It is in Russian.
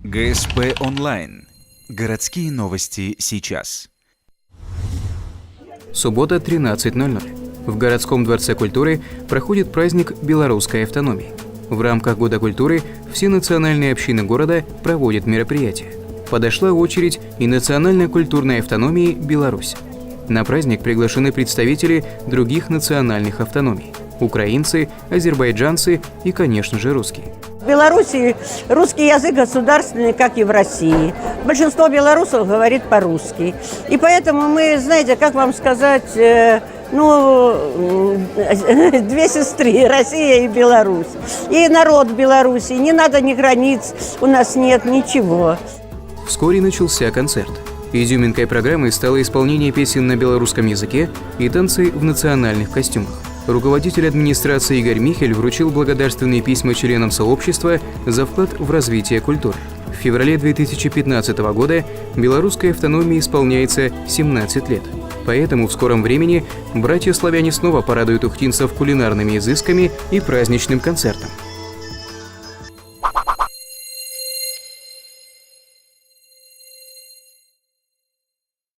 ГСП онлайн. Городские новости сейчас. Суббота, 13:00. В городском дворце культуры проходит праздник белорусской автономии. В рамках Года культуры все национальные общины города проводят мероприятия. Подошла очередь и национальной культурной автономии Беларусь. На праздник приглашены представители других национальных автономий – украинцы, азербайджанцы и, конечно же, русские. В Беларуси русский язык государственный, как и в России. Большинство белорусов говорит по-русски. И поэтому мы, знаете, как вам сказать, две сестры, Россия и Беларусь. И народ Беларуси, не надо ни границ, у нас нет ничего. Вскоре начался концерт. Изюминкой программы стало исполнение песен на белорусском языке и танцы в национальных костюмах. Руководитель администрации Игорь Михель вручил благодарственные письма членам сообщества за вклад в развитие культуры. В феврале 2015 года белорусской автономии исполняется 17 лет. Поэтому в скором времени братья-славяне снова порадуют ухтинцев кулинарными изысками и праздничным концертом.